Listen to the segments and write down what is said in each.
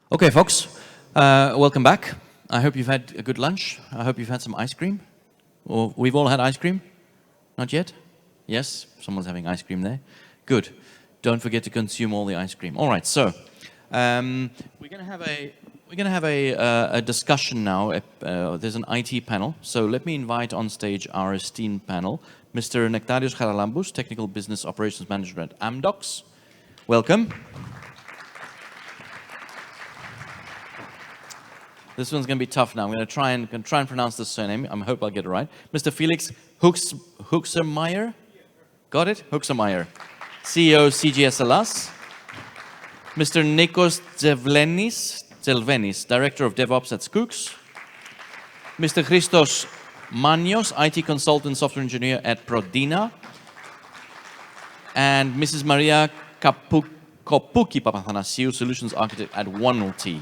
Okay, folks, welcome back. I hope you've had a good lunch. I hope you've had some ice cream. Or we've all had ice cream? Not yet? Yes, someone's having ice cream there. Good. Don't forget to consume all the ice cream. All right, so we're going to have a discussion now. There's an IT panel. So let me invite on stage our esteemed panel, Mr. Nectarios Charalambous, Technical Business Operations Manager at Amdocs. Welcome. This one's going to be tough now. I'm going to try and pronounce this surname. I hope I'll get it right. Mr. Felix Huxermeyer? Got it? Huxermeyer. CEO CGS Alas. Mr. Nikos Zelvenis, Director of DevOps at Skooks. Mr. Christos Manios, IT Consultant Software Engineer at Prodina. And Mrs. Maria Kopouki Papathanasiou, Solutions Architect at OneLT.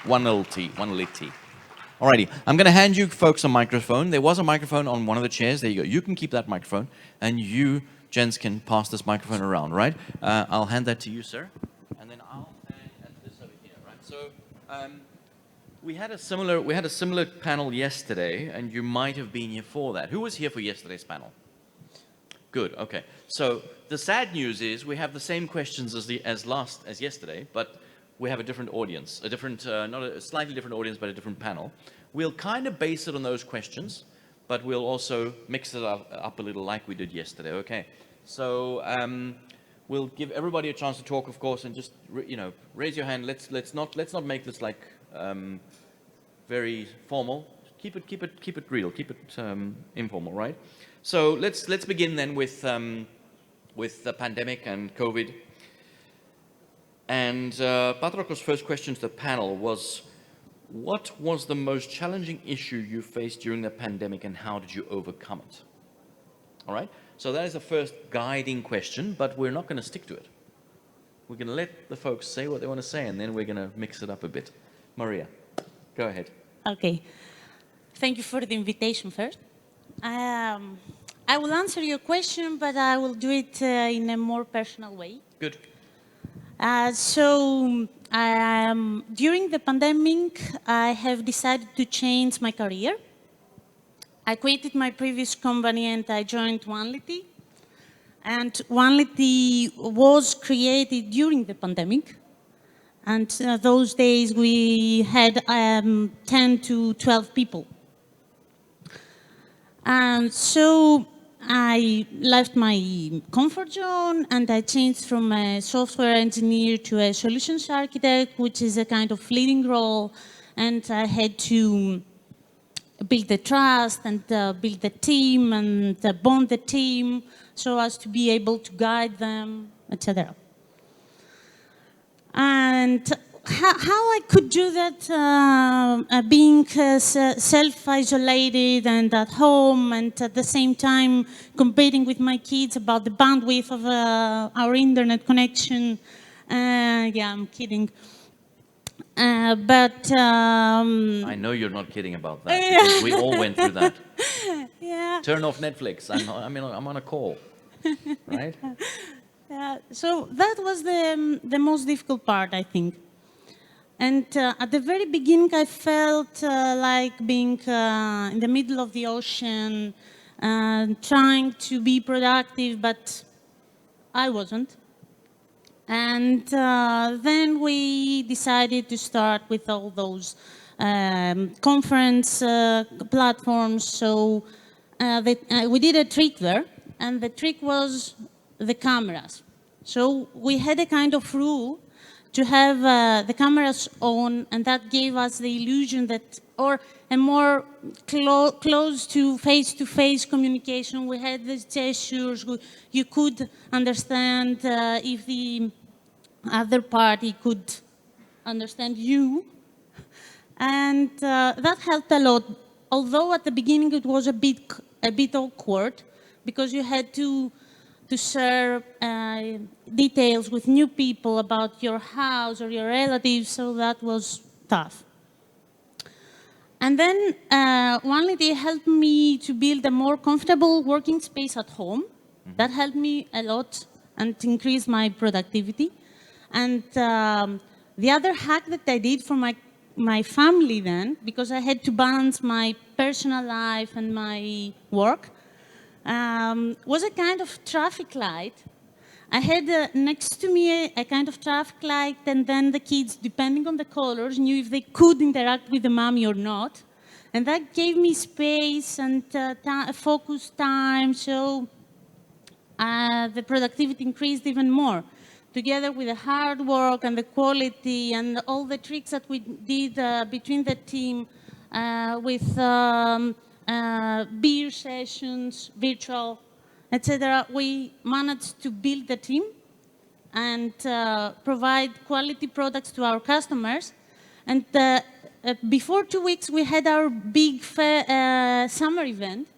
Alrighty, I'm going to hand you folks a microphone. There was a microphone on one of the chairs. There you go. You can keep that microphone, and you, gents, can pass this microphone around, right? I'll hand that to you, sir, and then I'll hand this over here, right? So we had a similar panel yesterday, and you might have been here for that. Who was here for yesterday's panel? Good. Okay. So the sad news is we have the same questions as yesterday, but we have a different audience, not a slightly different audience, but a different panel. We'll kind of base it on those questions, but we'll also mix it up a little like we did yesterday, okay? So we'll give everybody a chance to talk, of course, and just, raise your hand. Let's not make this like very formal. Keep it real, keep it informal, right? So let's begin then with the pandemic and COVID. And Patrokos' first question to the panel was, what was the most challenging issue you faced during the pandemic and how did you overcome it? All right, so that is the first guiding question, but we're not going to stick to it. We're going to let the folks say what they want to say, and then we're going to mix it up a bit. Maria, go ahead. Okay, thank you for the invitation first. I will answer your question, but I will do it in a more personal way. Good. During the pandemic, I have decided to change my career. I quitted my previous company and I joined OneLT. And OneLT was created during the pandemic. And those days we had 10 to 12 people. And so I left my comfort zone and I changed from a software engineer to a solutions architect, which is a kind of leading role. And I had to build the trust and build the team and bond the team so as to be able to guide them, etc. And how I could do that, being self-isolated and at home and at the same time competing with my kids about the bandwidth of our internet connection. Yeah, I'm kidding. I know you're not kidding about that, because we all went through that. Yeah. Turn off Netflix. I'm on a call, right? Yeah. So that was the most difficult part, I think. And at the very beginning, I felt like being in the middle of the ocean, trying to be productive, but I wasn't. And then we decided to start with all those conference platforms. So we did a trick there, and the trick was the cameras. So we had a kind of rule to have the cameras on, and that gave us the illusion that, or a more close to face-to-face communication. We had these gestures. You could understand if the other party could understand you. And that helped a lot. Although at the beginning it was a bit awkward, because you had to share details with new people about your house or your relatives, so that was tough. And then OneLT helped me to build a more comfortable working space at home. Mm-hmm. That helped me a lot and increased my productivity. And The other hack that I did for my family then, because I had to balance my personal life and my work, was a kind of traffic light. I had next to me a kind of traffic light, and then the kids, depending on the colors, knew if they could interact with the mommy or not. And that gave me space and focus time, so the productivity increased even more. Together with the hard work and the quality and all the tricks that we did between the team with beer sessions, virtual, etc., we managed to build the team and provide quality products to our customers. And before 2 weeks, we had our big summer event.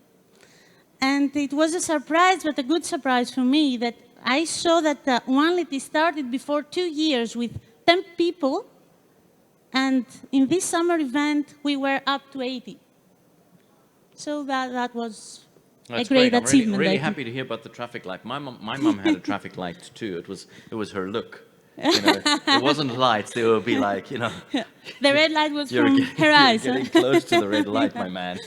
And it was a surprise, but a good surprise for me, that I saw that OneLity started before 2 years with 10 people. And in this summer event, we were up to 80. So that was That's a great great. achievement. I'm really happy to hear about the traffic light. My mum had a traffic light too. It was her look. You know, it wasn't lights. They would be like, you know. The red light was You're from her eyes. You're getting close to the red light, my man.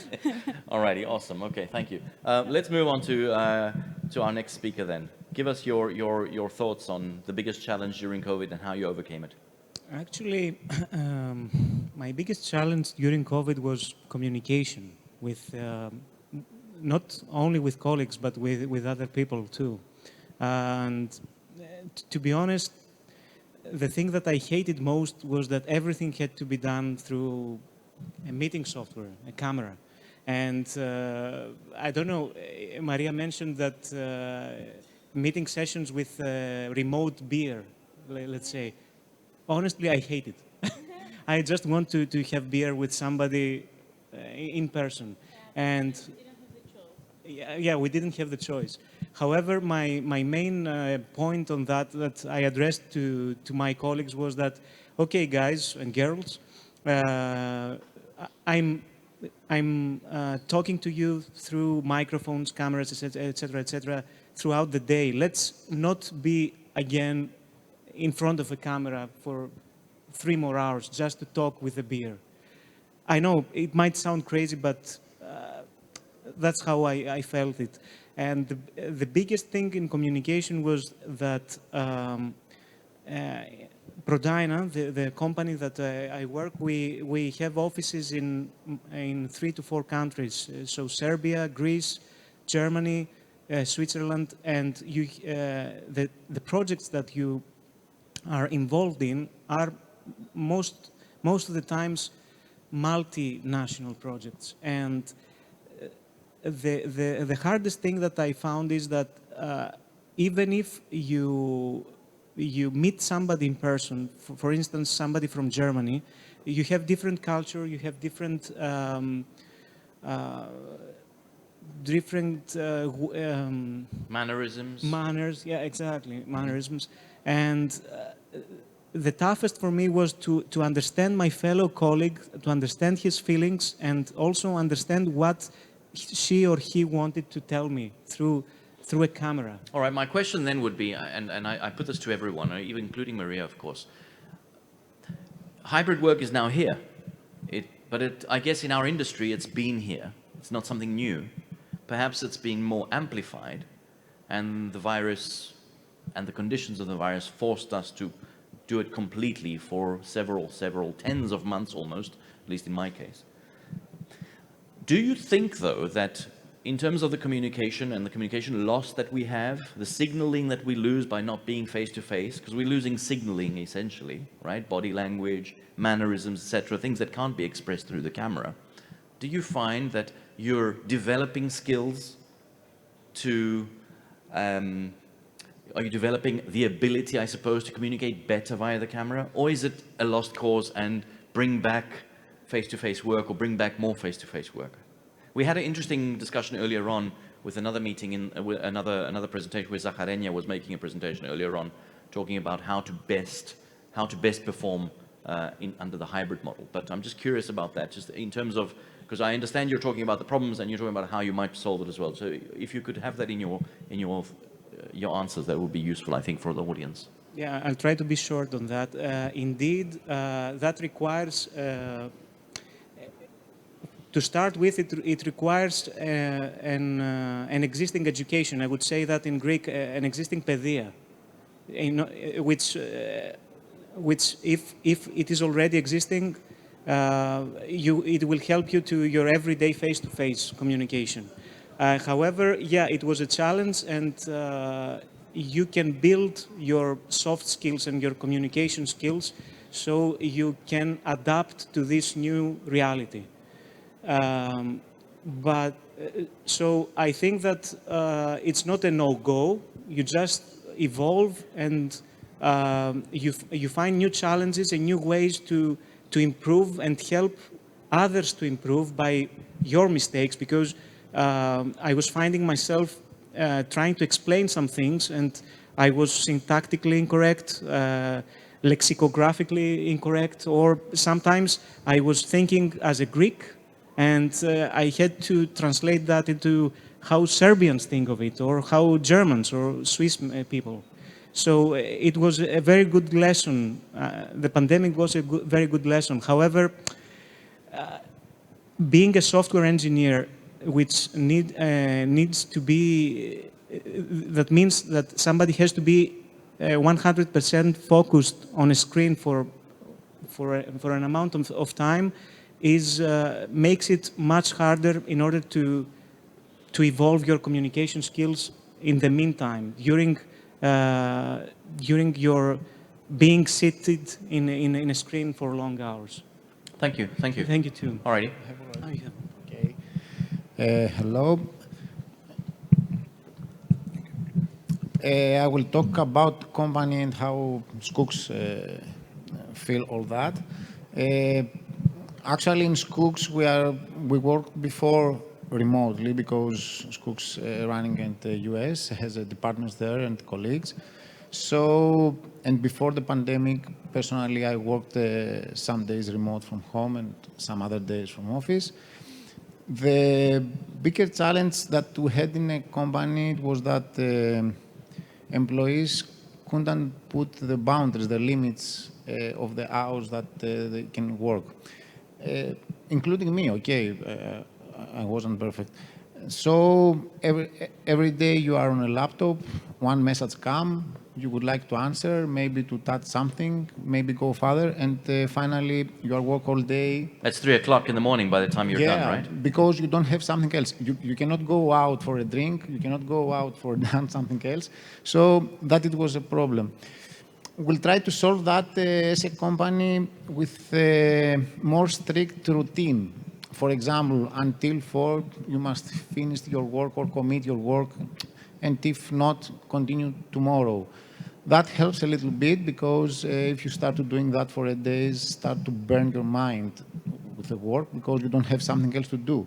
Alrighty, awesome. Okay, thank you. Let's move on to our next speaker then. Give us your thoughts on the biggest challenge during COVID and how you overcame it. Actually, my biggest challenge during COVID was communication with not only with colleagues but with other people too. And to be honest, the thing that I hated most was that everything had to be done through a meeting software, a camera. And I don't know, Maria mentioned that meeting sessions with remote beer, let's say. Honestly, I hate it. I just want to have beer with somebody in person. And yeah, we didn't have the choice. However, my main point on that I addressed to my colleagues was that, okay, guys and girls, I'm talking to you through microphones, cameras, etc., throughout the day. Let's not be again in front of a camera for 3 more hours just to talk with a beer. I know it might sound crazy, but that's how I felt it. And the biggest thing in communication was that Prodyna, the company that I work, we have offices in 3 to 4 countries. So Serbia, Greece, Germany, Switzerland, and the projects that you are involved in are most of the times multinational projects. And the hardest thing that I found is that even if you meet somebody in person, for instance, somebody from Germany, you have different culture, you have different mannerisms. Manners, yeah, exactly, mannerisms. And the toughest for me was to understand my fellow colleague, to understand his feelings, and also understand what she or he wanted to tell me through a camera. All right, my question then would be, and I put this to everyone, even including Maria, of course. Hybrid work is now here, but I guess in our industry it's been here. It's not something new. Perhaps it's being more amplified, and the virus and the conditions of the virus forced us to do it completely for several tens of months almost, at least in my case. Do you think, though, that in terms of the communication and the communication loss that we have, the signaling that we lose by not being face-to-face, because we're losing signaling essentially, right? Body language, mannerisms, etc., things that can't be expressed through the camera. Do you find that you're developing skills to, are you developing the ability, I suppose, to communicate better via the camera? Or is it a lost cause and bring back face-to-face work or bring back more face-to-face work? We had an interesting discussion earlier on with another meeting, with another presentation where Zacharenia was making a presentation earlier on, talking about how to best perform under the hybrid model. But I'm just curious about that, just in terms of, because I understand you're talking about the problems and you're talking about how you might solve it as well. So if you could have that in your answers, that would be useful, I think, for the audience. Yeah, I'll try to be short on that. Indeed, that requires, to start with, it requires an existing education. I would say that in Greek, an existing pedia, which if it is already existing, it will help you to your everyday face-to-face communication. However, yeah, it was a challenge, and you can build your soft skills and your communication skills so you can adapt to this new reality. But so I think that it's not a no-go. You just evolve, and you find new challenges and new ways to improve and help others to improve by your mistakes. Because I was finding myself trying to explain some things, and I was syntactically incorrect, lexicographically incorrect, or sometimes I was thinking as a Greek, and I had to translate that into how Serbians think of it, or how Germans or Swiss people. So it was a very good lesson. The pandemic was a very good lesson. However, being a software engineer, which needs to be, that means that somebody has to be 100% focused on a screen for an amount of time, makes it much harder in order to evolve your communication skills in the meantime, during your being seated in a screen for long hours. Thank you. Thank you. Thank you too. Alrighty. Okay. Hello. I will talk about company and how Skooks feel all that. Actually, in Skooks, we worked before remotely because Skooks running in the US has a departments there and colleagues. So, and before the pandemic, personally, I worked some days remote from home and some other days from office. The bigger challenge that we had in a company was that employees couldn't put the boundaries, the limits of the hours that they can work, including me. Okay, I wasn't perfect. So every day you are on a laptop, one message comes, you would like to answer, maybe to touch something, maybe go further, and finally you are work all day. It's 3 o'clock in the morning by the time you're done, right? Because you don't have something else. You cannot go out for a drink, you cannot go out for something else. So that it was a problem. We'll try to solve that as a company with a more strict routine. For example, until 4, you must finish your work or commit your work, and if not, continue tomorrow. That helps a little bit because if you start to doing that for a day, start to burn your mind with the work because you don't have something else to do.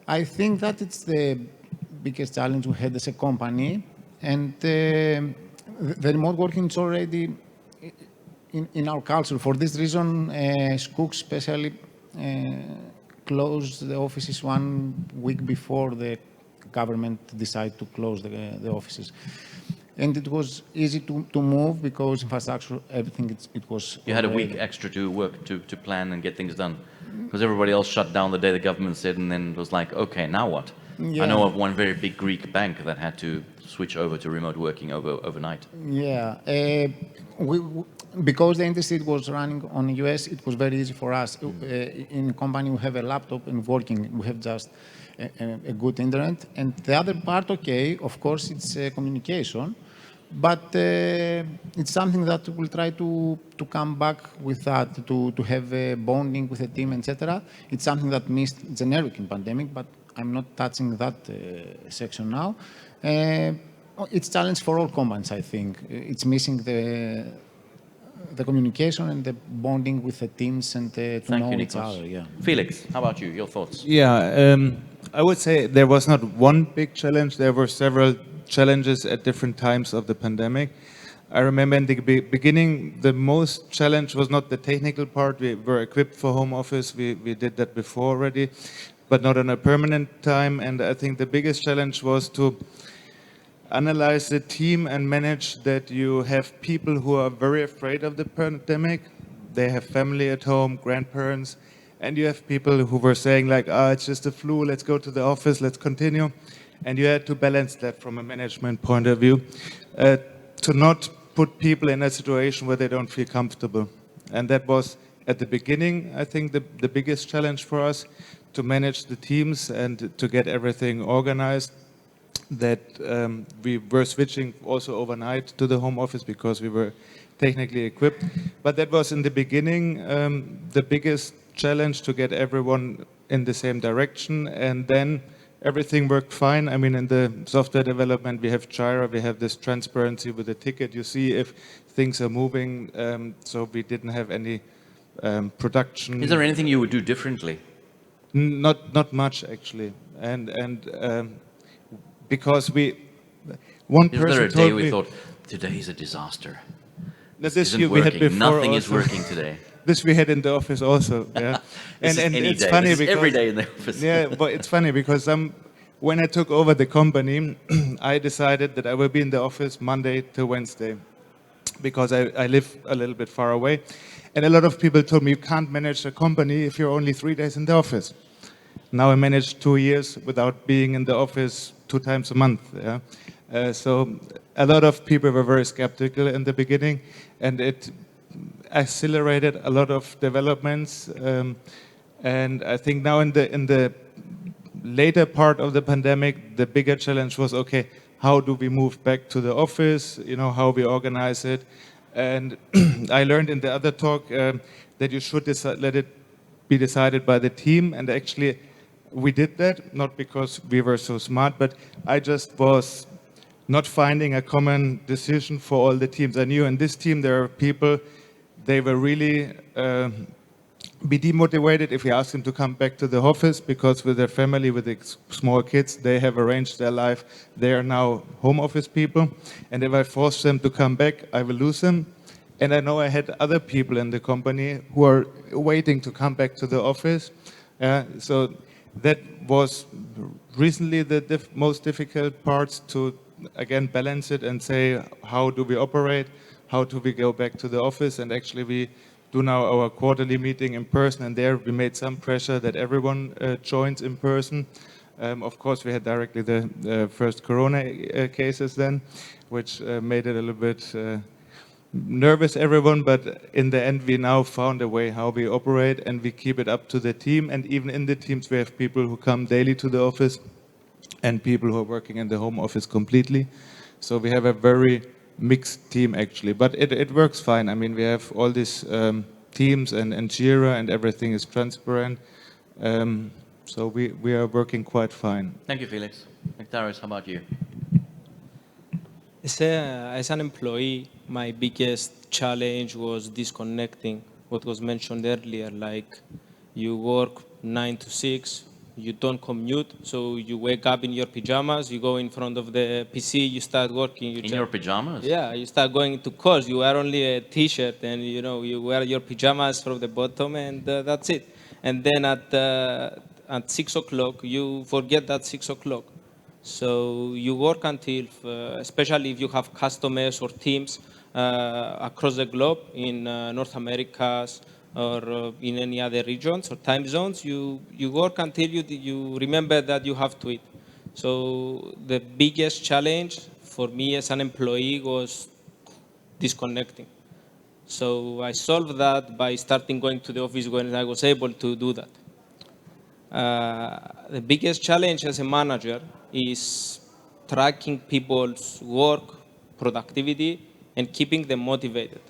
I think that it's the biggest challenge we had as a company, and the remote working is already in our culture. For this reason, Skooks especially closed the offices 1 week before the government decided to close the offices. And it was easy to move because infrastructure, everything, it was... You had a week extra to work, to plan and get things done. Because everybody else shut down the day the government said, and then it was like, okay, now what? Yeah. I know of one very big Greek bank that had to switch over to remote working overnight. Yeah. Because the industry was running on the US, it was very easy for us. In company, we have a laptop and working. We have just a good internet. And the other part, okay, of course, it's communication. But it's something that we'll try to come back with that, to have a bonding with the team, etc. It's something that missed generic in pandemic, but I'm not touching that section now. It's a challenge for all companies, I think. It's missing the communication and the bonding with the teams and to know each other. Yeah. Felix, how about you? Your thoughts? Yeah, I would say there was not one big challenge. There were several challenges at different times of the pandemic. I remember in the beginning, the most challenge was not the technical part. We were equipped for home office. We did that before already, but not on a permanent time. And I think the biggest challenge was to analyze the team and manage that you have people who are very afraid of the pandemic. They have family at home, grandparents, and you have people who were saying like, it's just a flu, let's go to the office, let's continue. And you had to balance that from a management point of view, to not put people in a situation where they don't feel comfortable. And that was, at the beginning, I think, the biggest challenge for us, to manage the teams and to get everything organized, that we were switching also overnight to the home office because we were technically equipped. But that was in the beginning the biggest challenge, to get everyone in the same direction. And then everything worked fine. I mean, in the software development, we have Jira, we have this transparency with the ticket. You see if things are moving, so we didn't have any production. Is there anything you would do differently? Not much, actually. And because one Is person there a day told we me, thought, today is a disaster? this Isn't we had working. before Nothing is also. working today. This we had in the office also, yeah. This is and any it's day. funny This is because every day in the office. yeah, but it's funny because when I took over the company, I decided that I will be in the office Monday to Wednesday, because I live a little bit far away, and a lot of people told me, you can't manage a company if you're only 3 days in the office. Now I managed 2 years without being in the office 2 times a month. Yeah? So a lot of people were very skeptical in the beginning, and it accelerated a lot of developments. And I think now in the later part of the pandemic, the bigger challenge was, okay, how do we move back to the office? You know, how we organize it. And I learned in the other talk that you should let it be decided by the team. And actually, we did that, not because we were so smart, but I just was not finding a common decision for all the teams. I knew in this team there are people, they were really be demotivated if we ask them to come back to the office, because with their family, with the small kids, they have arranged their life. They are now home office people. And if I force them to come back, I will lose them. And I know I had other people in the company who are waiting to come back to the office. So that was recently the most difficult parts, to again balance it and say, how do we operate? How do we go back to the office? And actually we do now our quarterly meeting in person, and there we made some pressure that everyone joins in person. Of course, we had directly the first corona cases then, which made it a little bit nervous, everyone, but in the end we now found a way how we operate, and we keep it up to the team. And even in the teams we have people who come daily to the office and people who are working in the home office completely. So we have a very mixed team actually, but it works fine. I mean, we have all these teams and Jira, and everything is transparent. So we are working quite fine. Thank you, Felix. Nectarius, how about you? As an employee, my biggest challenge was disconnecting, what was mentioned earlier, like you work 9 to 6, you don't commute, so you wake up in your pajamas, you go in front of the PC, you start working. In your pajamas? Yeah, you start going to calls. You wear only a T-shirt, and you wear your pajamas from the bottom, and that's it. And then at 6 o'clock, you forget that 6 o'clock. So you work until, especially if you have customers or teams across the globe in North America or in any other regions or time zones, you work until you remember that you have to eat. So the biggest challenge for me as an employee was disconnecting. So I solved that by starting going to the office when I was able to do that. The biggest challenge as a manager is tracking people's work, productivity, and keeping them motivated.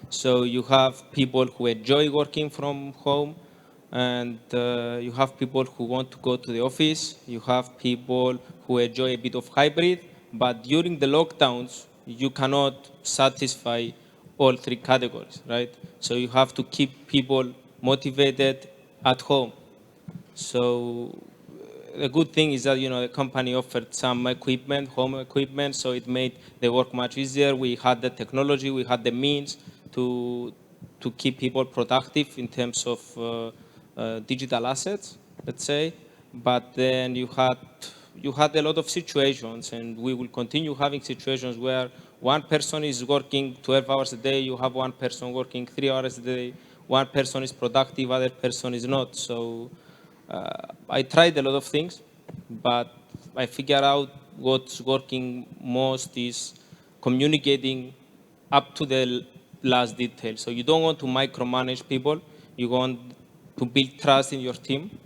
So you have people who enjoy working from home, and you have people who want to go to the office. You have people who enjoy a bit of hybrid, but during the lockdowns, you cannot satisfy all three categories, right? So you have to keep people motivated at home. So the good thing is that the company offered some equipment, home equipment, so it made the work much easier. We had the technology, we had the means to keep people productive in terms of digital assets, let's say. But then you had you had a lot of situations, and we will continue having situations where one person is working 12 hours a day, you have one person working 3 hours a day, one person is productive, other person is not. So I tried a lot of things, but I figured out what's working most is communicating up to the last detail. So you don't want to micromanage people. You want to build trust in your team.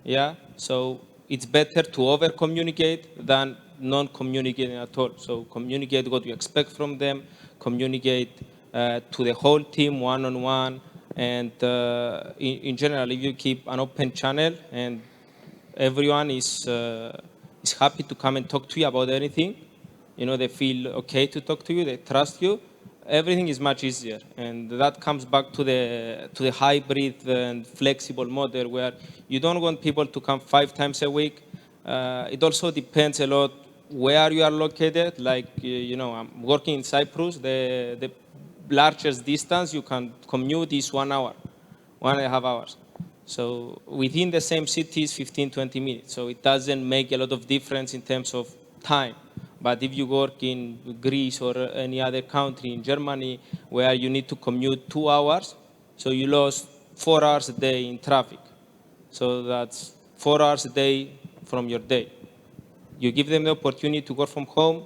Yeah. So it's better to over communicate than non-communicating at all. So communicate what you expect from them. Communicate to the whole team one-on-one. And in general, if you keep an open channel and everyone is happy to come and talk to you about anything, you know, they feel okay to talk to you, they trust you, everything is much easier. And that comes back to the hybrid and flexible model where you don't want people to come 5 times a week. It also depends a lot where you are located. Like, you know, I'm working in Cyprus, the largest distance you can commute is 1 hour, 1.5 hours. So within the same city is 15, 20 minutes. So it doesn't make a lot of difference in terms of time. But if you work in Greece or any other country, in Germany, where you need to commute 2 hours, so you lost 4 hours a day in traffic. So that's 4 hours a day from your day. You give them the opportunity to work from home,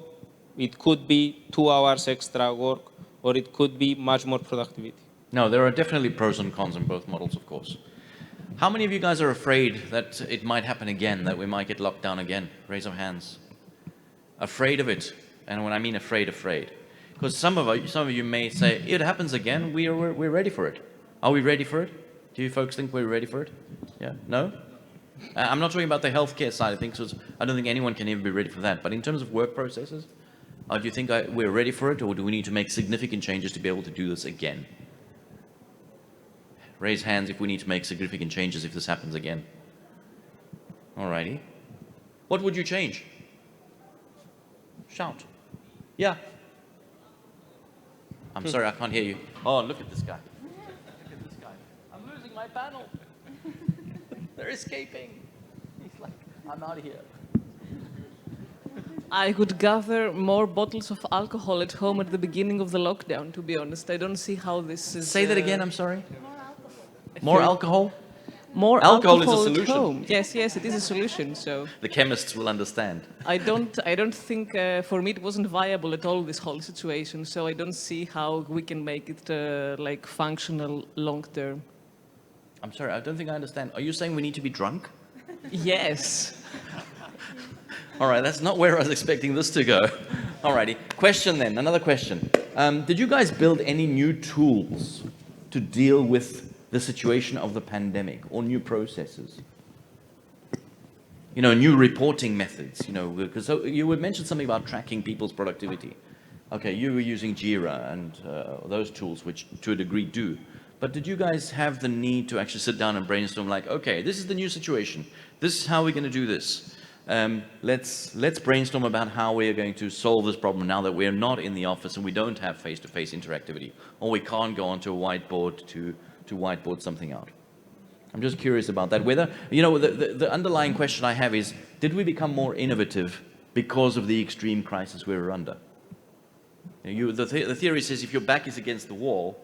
it could be 2 hours extra work, or it could be much more productivity. No, there are definitely pros and cons in both models, of course. How many of you guys are afraid that it might happen again, that we might get locked down again? Raise your hands. Afraid of it. And when I mean afraid, afraid. Because some of you may say, it happens again, we're ready for it. Are we ready for it? Do you folks think we're ready for it? Yeah? No? I'm not talking about the healthcare side of things, because I don't think anyone can ever be ready for that. But in terms of work processes, do you think we're ready for it, or do we need to make significant changes to be able to do this again? Raise hands if we need to make significant changes if this happens again. Alrighty. What would you change? Shout. Yeah. I'm sorry, I can't hear you. Oh, look at this guy. Look at this guy. I'm losing my panel. They're escaping. He's like, I'm out of here. I would gather more bottles of alcohol at home at the beginning of the lockdown, to be honest. I don't see how this is... Say that again, I'm sorry. More alcohol? More Alcohol is a at solution. home. Yes, yes, it is a solution. So The chemists will understand. I don't think for me it wasn't viable at all, this whole situation. So I don't see how we can make it like functional long term. I'm sorry, I don't think I understand. Are you saying we need to be drunk? Yes. All right, that's not where I was expecting this to go. All righty. Question then, another question. Did you guys build any new tools to deal with the situation of the pandemic, or new processes? You know, new reporting methods, you know, because you would mention something about tracking people's productivity. Okay, you were using Jira and those tools, which to a degree do. But did you guys have the need to actually sit down and brainstorm like, okay, this is the new situation. This is how we're going to do this. Let's brainstorm about how we are going to solve this problem now that we're not in the office and we don't have face-to-face interactivity, or we can't go onto a whiteboard to whiteboard something out. I'm just curious about that. Whether, you know, the underlying question I have is, did we become more innovative because of the extreme crisis we were under? You know, the theory says if your back is against the wall,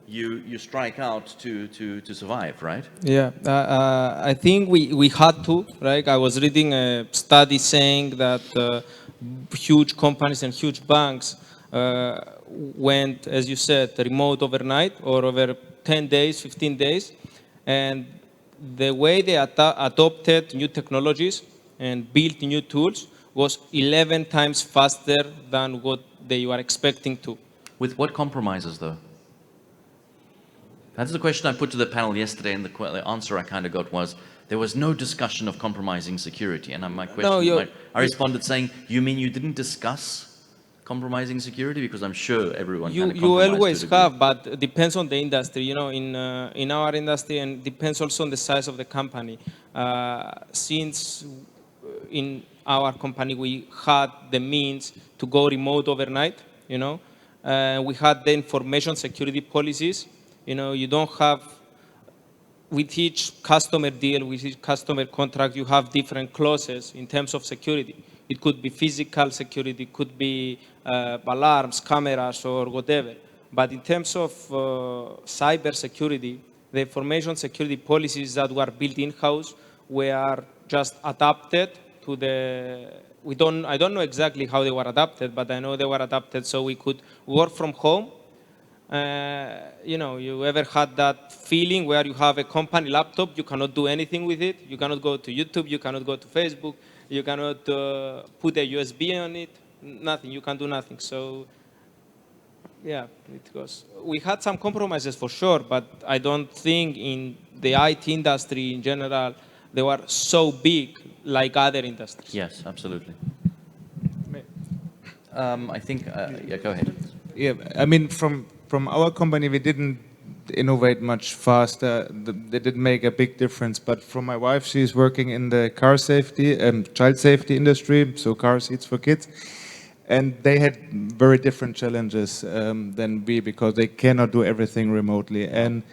you strike out to survive, right? Yeah, I think we had to, right? I was reading a study saying that huge companies and huge banks went, as you said, remote overnight or over 10 days, 15 days. And the way they adopted new technologies and built new tools was 11 times faster than what they were expecting to. With what compromises, though? That's the question I put to the panel yesterday, and the answer I kind of got was, there was no discussion of compromising security. And my question, I responded saying, you mean you didn't discuss compromising security? Because I'm sure everyone kind of You compromised always to a degree. have, but it depends on the industry. You know, in our industry, and depends also on the size of the company. Since in our company we had the means to go remote overnight, you know, we had the information security policies. You know, you don't have with each customer deal, with each customer contract, you have different clauses in terms of security. It could be physical security, it could be alarms, cameras, or whatever. But in terms of cyber security, the information security policies that were built in-house were just adapted to the, I don't know exactly how they were adapted, but I know they were adapted so we could work from home. You ever had that feeling where you have a company laptop, you cannot do anything with it, you cannot go to YouTube, you cannot go to Facebook, you cannot put a USB on it, nothing, you can do nothing. So, yeah, it goes. We had some compromises for sure, but I don't think in the IT industry in general, they were so big like other industries. Yes, absolutely. I think, yeah, go ahead. Yeah, I mean, from our company, we didn't innovate much faster. They didn't make a big difference. But from my wife, she's working in the car safety and child safety industry, so car seats for kids. And they had very different challenges than we, because they cannot do everything remotely. And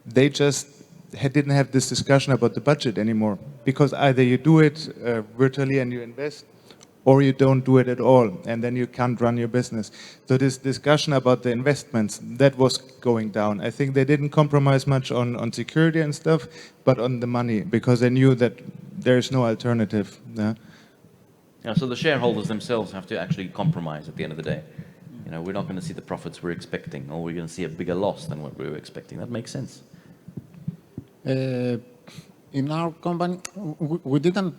they just didn't have this discussion about the budget anymore, because either you do it virtually and you invest, or you don't do it at all, and then you can't run your business. So this discussion about the investments, that was going down. I think they didn't compromise much on security and stuff, but on the money, because they knew that there's no alternative. Yeah, so the shareholders themselves have to actually compromise at the end of the day. We're not going to see the profits we're expecting, or we're going to see a bigger loss than what we were expecting. That makes sense. In our company, we didn't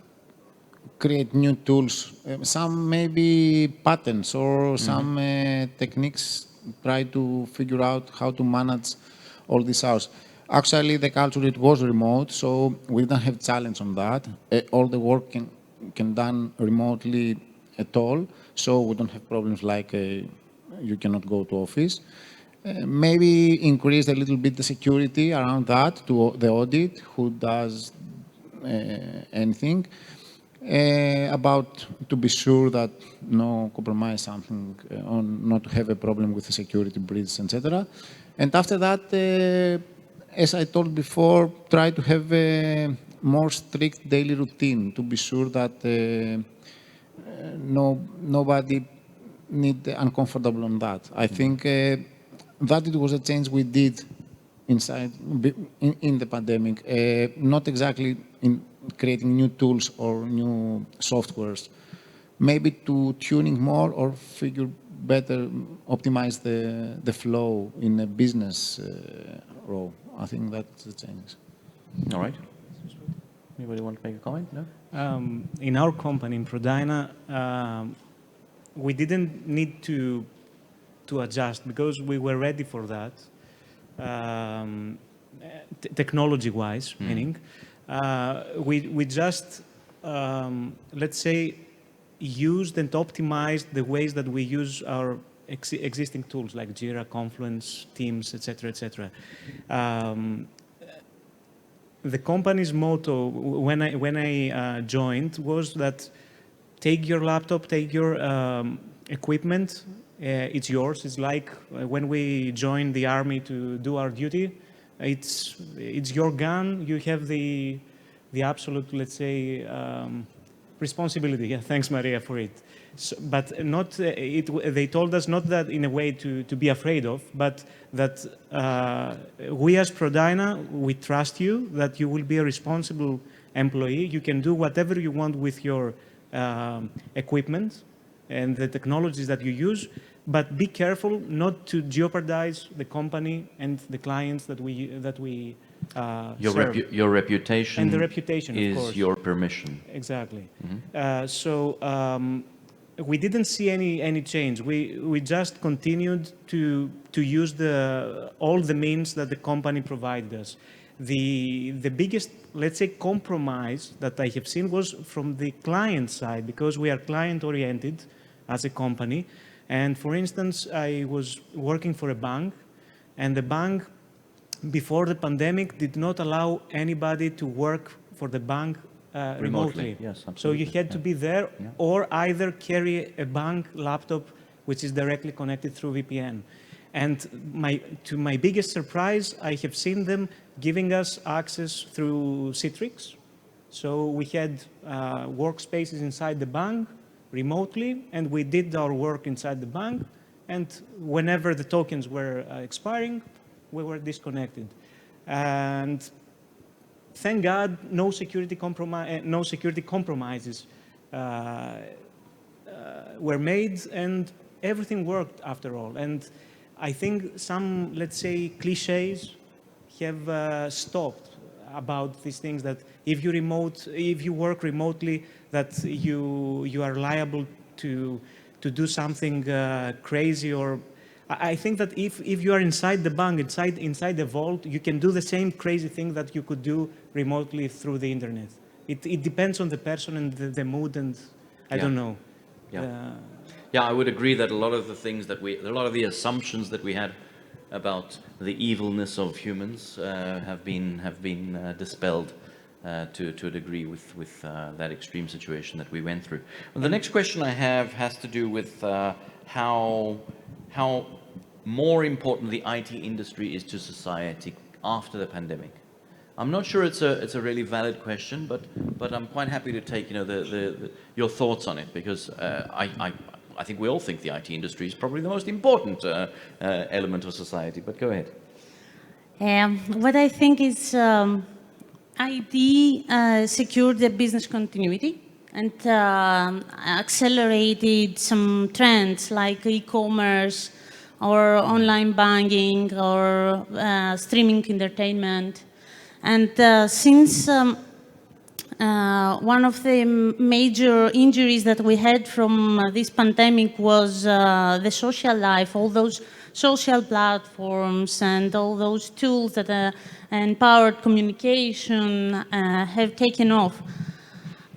create new tools. Some maybe patterns or some techniques, try to figure out how to manage all these hours. Actually, the culture, it was remote, so we didn't have challenge on that. All the work can done remotely at all, so we don't have problems like you cannot go to office. Maybe increase a little bit the security around that to the audit, who does anything. About to be sure that no compromise something, or not to have a problem with the security breach, etc. And after that, as I told before, try to have a more strict daily routine to be sure that nobody need uncomfortable on that. I think that it was a change we did inside in the pandemic, not exactly in creating new tools or new softwares, maybe to tuning more or figure better, optimize the flow in a business role. I think that's the change. All right. Anybody want to make a comment? No? In our company, in Prodyna, we didn't need to adjust because we were ready for that, technology-wise, meaning. We just, let's say, used and optimized the ways that we use our existing tools like Jira, Confluence, Teams, etc., etc. The company's motto when I joined was that take your laptop, take your equipment, it's yours. It's like when we joined the army to do our duty. It's your gun. You have the absolute, let's say, responsibility. Yeah, thanks, Maria, for it. So, but not they told us not that in a way to be afraid of, but that we as Prodyna, we trust you, that you will be a responsible employee. You can do whatever you want with your equipment and the technologies that you use, but be careful not to jeopardize the company and the clients that we serve. Your reputation and the reputation, is of course. your permission. Exactly. We didn't see any change. We just continued to use all the means that the company provided us. The biggest, let's say, compromise that I have seen was from the client side, because we are client-oriented as a company. And for instance, I was working for a bank, and the bank, before the pandemic, did not allow anybody to work for the bank remotely. Yes, absolutely. So you had to be there, or either carry a bank laptop which is directly connected through VPN. And to my biggest surprise, I have seen them giving us access through Citrix. So we had workspaces inside the bank remotely, and we did our work inside the bank. And whenever the tokens were expiring, we were disconnected. And thank God, no security compromises were made, and everything worked after all. And I think some, let's say, cliches have stopped about these things, that if you work remotely, that you are liable to do something crazy. Or I think that if you are inside the bank, inside the vault, you can do the same crazy thing that you could do remotely through the internet. It depends on the person and the mood, and I don't know. Yeah. Yeah, I would agree that a lot of the things that a lot of the assumptions that we had about the evilness of humans have been dispelled to a degree with that extreme situation that we went through. Well, the next question I have has to do with how more important the IT industry is to society after the pandemic. I'm not sure it's a really valid question, but I'm quite happy to take your thoughts on it, because I think we all think the IT industry is probably the most important element of society. But go ahead. What I think is IT secured the business continuity and accelerated some trends like e-commerce or online banking or streaming entertainment. And since one of the major injuries that we had from this pandemic was the social life, all those social platforms and all those tools that empowered communication have taken off.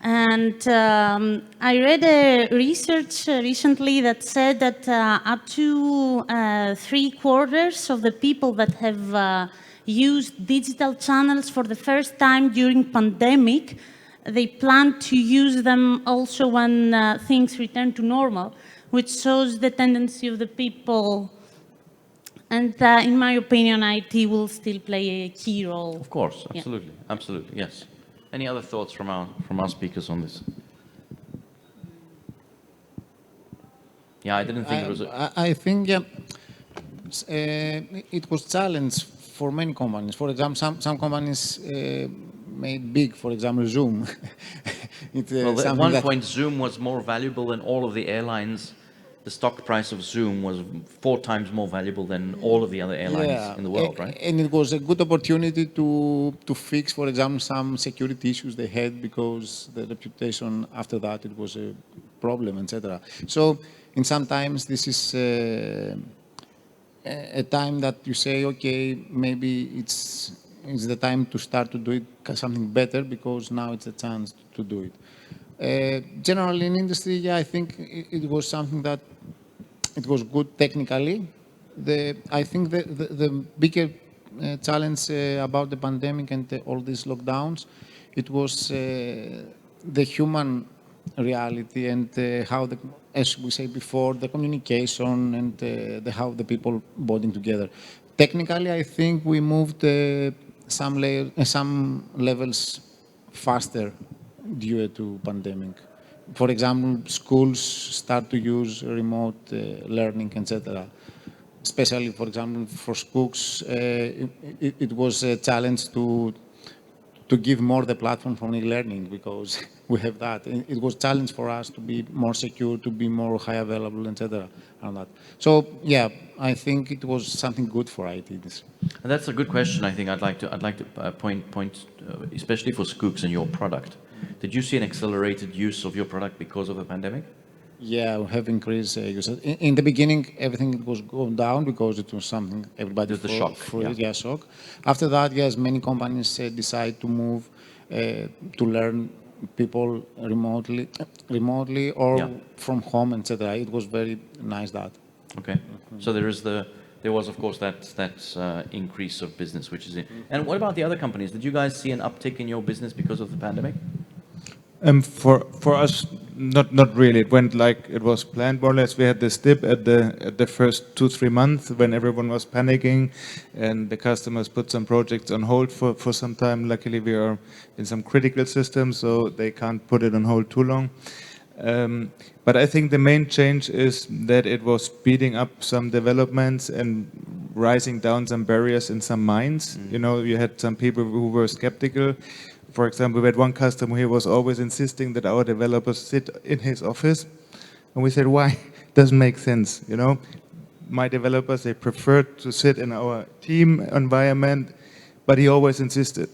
And I read a research recently that said that up to 3/4 of the people that have used digital channels for the first time during pandemic, they plan to use them also when things return to normal, which shows the tendency of the people. And in my opinion, IT will still play a key role. Of course, absolutely, absolutely, yes. Any other thoughts from our speakers on this? Yeah, I didn't think it was. I think it was challenge for many companies. For example, some companies made big, for example, Zoom. Well, at one point, Zoom was more valuable than all of the airlines. The stock price of Zoom was 4 times more valuable than all of the other airlines in the world, right? And it was a good opportunity to fix, for example, some security issues they had, because the reputation after that, it was a problem, etc. So, in sometimes this is a time that you say, okay, maybe it's the time to start to do it something better, because now it's a chance to do it. Generally in industry, yeah, I think it was something that it was good technically. I think the bigger challenge about the pandemic and all these lockdowns, it was the human reality and how, as we say before, the communication and how the people bonding together. Technically, I think we moved some levels faster due to pandemic. For example, schools start to use remote learning, etc. Especially, for example, for schools, it was a challenge to give more the platform for e-learning, because we have that. It was a challenge for us to be more secure, to be more high available, etc. And that. So yeah, I think it was something good for IT. And that's a good question. I think I'd like to point especially for Skooks and your product. Did you see an accelerated use of your product because of the pandemic? Yeah, we have increased usage. In the beginning, everything was going down because it was something everybody. There's the shock. Shock. After that, yes, many companies decide to move to learn people remotely or from home, etc. It was very nice that. Okay, so there was of course that increase of business, which is it. And what about the other companies? Did you guys see an uptick in your business because of the pandemic? For us, Not really. It went like it was planned more or less. We had this dip at the first 2-3 months when everyone was panicking, and the customers put some projects on hold for some time. Luckily, we are in some critical systems, so they can't put it on hold too long. But I think the main change is that it was speeding up some developments and rising down some barriers in some minds. You know, you had some people who were skeptical. For example, we had one customer who was always insisting that our developers sit in his office. And we said, why? Doesn't make sense, you know. My developers, they preferred to sit in our team environment, but he always insisted.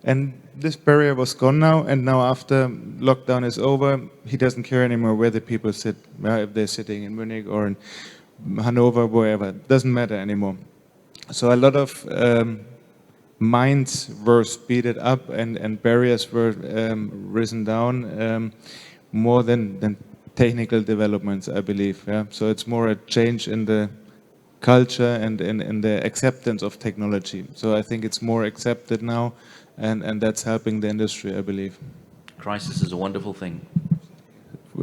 And this barrier was gone now, and now after lockdown is over, he doesn't care anymore where the people sit, if they're sitting in Munich or in Hanover, wherever. It doesn't matter anymore. So a lot of minds were speeded up and barriers were risen down more than technical developments, I believe. Yeah? So it's more a change in the culture and in the acceptance of technology. So I think it's more accepted now, and that's helping the industry, I believe. Crisis is a wonderful thing.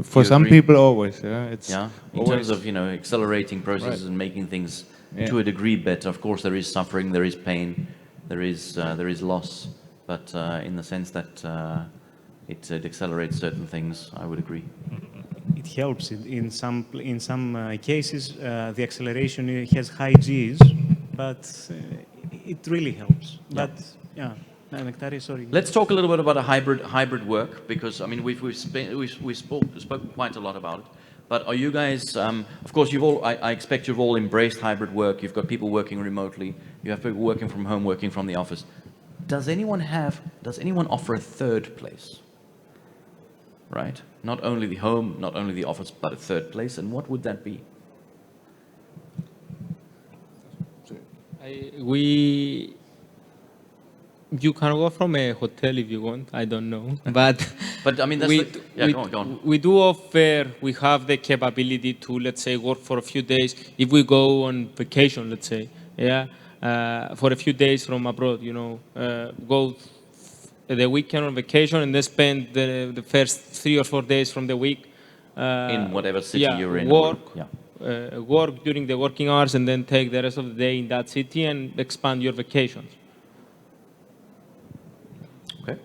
For You some agree? people, always. Yeah, it's Yeah, in always, terms of, you know, accelerating processes Right. and making things Yeah. to a degree better. Of course, there is suffering, there is pain, there is loss, but in the sense that it accelerates certain things, I would agree. It helps in some cases. The acceleration has high G's, but it really helps. But yeah, Nektari, sorry. Let's talk a little bit about a hybrid work, because I mean we've spoken quite a lot about it. But are you guys? Of course, I expect you've all embraced hybrid work. You've got people working remotely. You have people working from home, working from the office. Does anyone offer a third place? Right? Not only the home, not only the office, but a third place. And what would that be? You can go from a hotel if you want. I don't know, but I mean, that's go on. we do offer. We have the capability to, let's say, work for a few days. If we go on vacation, let's say, for a few days from abroad, you know, go the weekend on vacation and then spend the first 3 or 4 days from the week In whatever city you're in. work. Yeah. Work during the working hours and then take the rest of the day in that city and expand your vacations. Okay.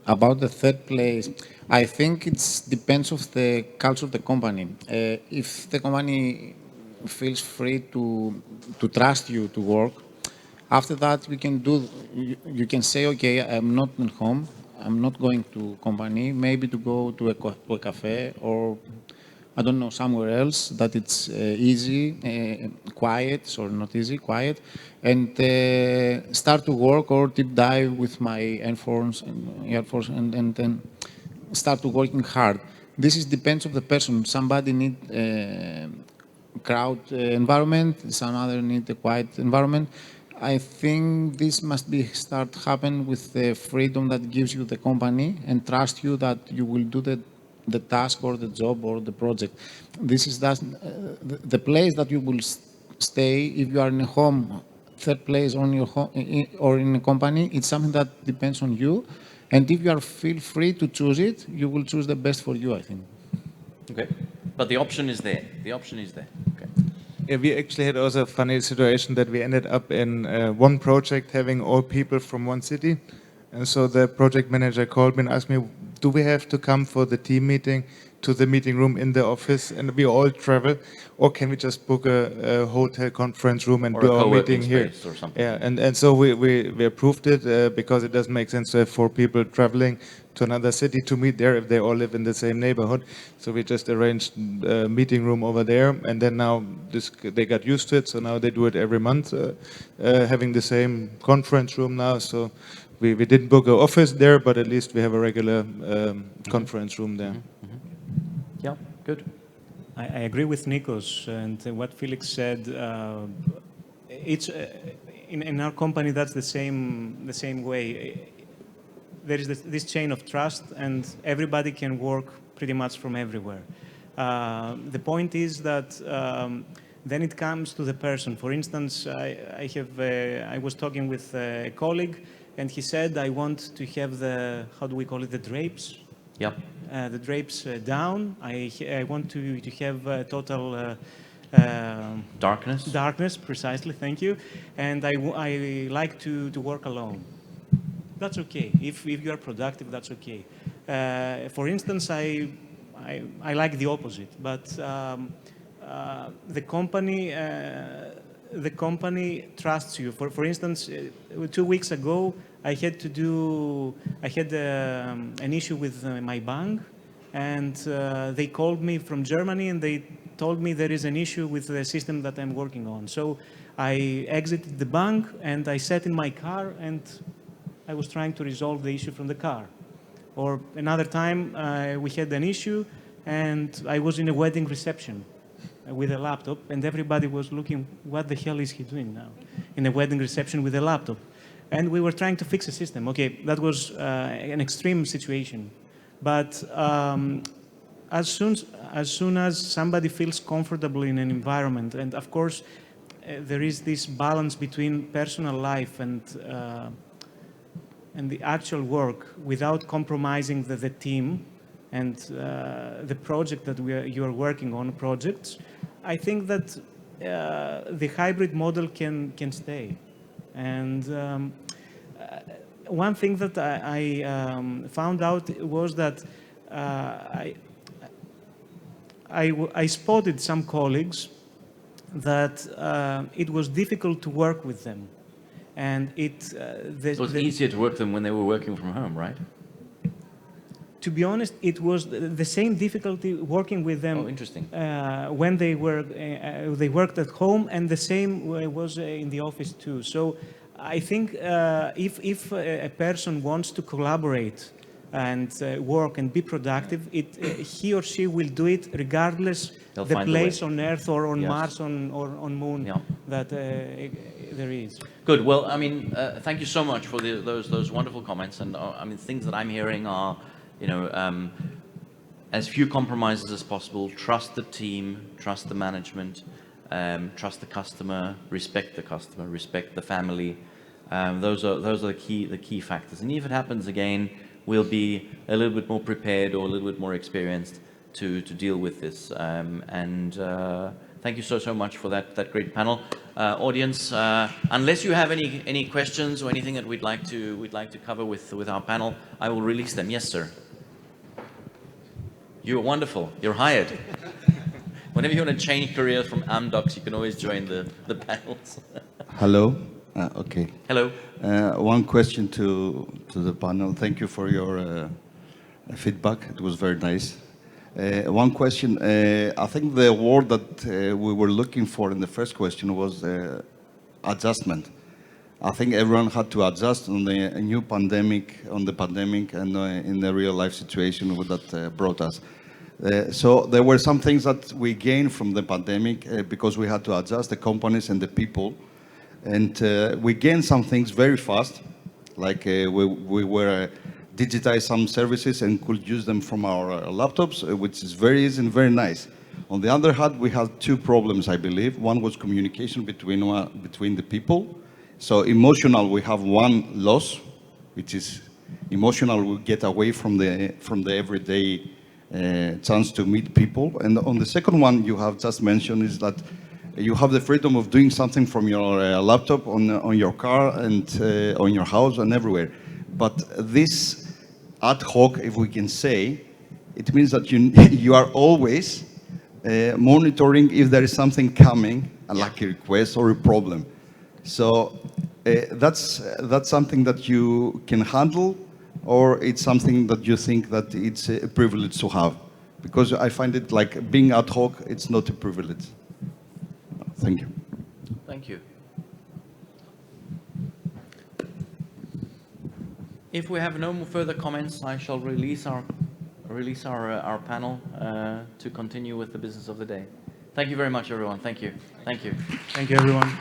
About the third place, I think it depends of the culture of the company. If the company feels free to trust you to work, after that you can say, okay, I'm not at home, I'm not going to company, maybe to go to a cafe or I don't know, somewhere else that it's easy, quiet, or not easy, quiet, and start to work or deep dive with my earphones and then start to working hard. This depends of the person. Somebody need crowd environment, some other need a quiet environment. I think this must be start happen with the freedom that gives you the company and trust you that you will do the task or the job or the project. This is the place that you will stay if you are in a home, third place on your home or in a company. It's something that depends on you, and if you are feel free to choose it, you will choose the best for you, I think. Okay. But the option is there. The option is there. Okay. Yeah, we actually had also a funny situation that we ended up in one project having all people from one city. And so the project manager called me and asked me, do we have to come for the team meeting to the meeting room in the office and we all travel? Or can we just book a hotel conference room and Or do a our co-working meeting here? space or something. Yeah, and so we approved it because it doesn't make sense to have 4 people traveling to another city to meet there if they all live in the same neighborhood. So we just arranged a meeting room over there, and then now they got used to it, so now they do it every month, having the same conference room now. So we didn't book an office there, but at least we have a regular conference room there. Yeah, good. I agree with Nikos and what Felix said. It's in our company that's the same way. There is this chain of trust, and everybody can work pretty much from everywhere. The point is that then it comes to the person. For instance, I was talking with a colleague, and he said, I want to have the, how do we call it, the drapes? Yep. The drapes down. I want to have total Darkness. darkness, precisely, thank you. And I like to work alone. That's okay. If you are productive, that's okay. For instance, I like the opposite, but the company trusts you. For instance, 2 weeks ago, I had an issue with my bank, and they called me from Germany, and they told me there is an issue with the system that I'm working on. So I exited the bank, and I sat in my car, and I was trying to resolve the issue from the car. Or another time, we had an issue, and I was in a wedding reception with a laptop, and everybody was looking, what the hell is he doing now in a wedding reception with a laptop? And we were trying to fix a system. Okay, that was an extreme situation. But as soon as somebody feels comfortable in an environment, and of course, there is this balance between personal life and the actual work without compromising the team and the project that you are working on, projects, I think that the hybrid model can stay. And one thing that I found out was that I spotted some colleagues that it was difficult to work with them. And it was easier to work with them when they were working from home, right? To be honest, it was the same difficulty working with them. Oh, interesting. When they worked at home, and the same was in the office too. So I think if a person wants to collaborate and work and be productive, he or she will do it regardless the place on Earth or on Mars or on Moon that there is. Good. Well, I mean, thank you so much for those wonderful comments. And I mean, things that I'm hearing are, you know, as few compromises as possible. Trust the team, trust the management, trust the customer, respect the family. Those are the key factors. And if it happens again, we'll be a little bit more prepared or a little bit more experienced to deal with this. Thank you so much for that great panel. Audience, unless you have any questions or anything that we'd like to cover with our panel, I will release them. Yes, sir. You're wonderful. You're hired. Whenever you want to change careers from Amdocs, you can always join the panels. Hello. Okay. Hello. One question to the panel. Thank you for your feedback. It was very nice. One question. I think the word that we were looking for in the first question was adjustment. I think everyone had to adjust on the new pandemic, and in the real life situation that brought us. So there were some things that we gained from the pandemic because we had to adjust, the companies and the people. And we gained some things very fast, like we were digitize some services and could use them from our laptops, which is very easy and very nice. On the other hand, we had two problems, I believe. One was communication between the people. So emotional, we have one loss, which is emotional. We get away from the everyday chance to meet people. And on the second one, you have just mentioned is that you have the freedom of doing something from your laptop, on your car, and on your house, and everywhere. But this ad hoc, if we can say, it means that you are always monitoring if there is something coming, like a request or a problem. So that's something that you can handle, or it's something that you think that it's a privilege to have? Because I find it like being ad hoc, it's not a privilege. Thank you. Thank you. If we have no more further comments, I shall release our panel to continue with the business of the day. Thank you very much, everyone. Thank you. Thank you. Thank you, everyone.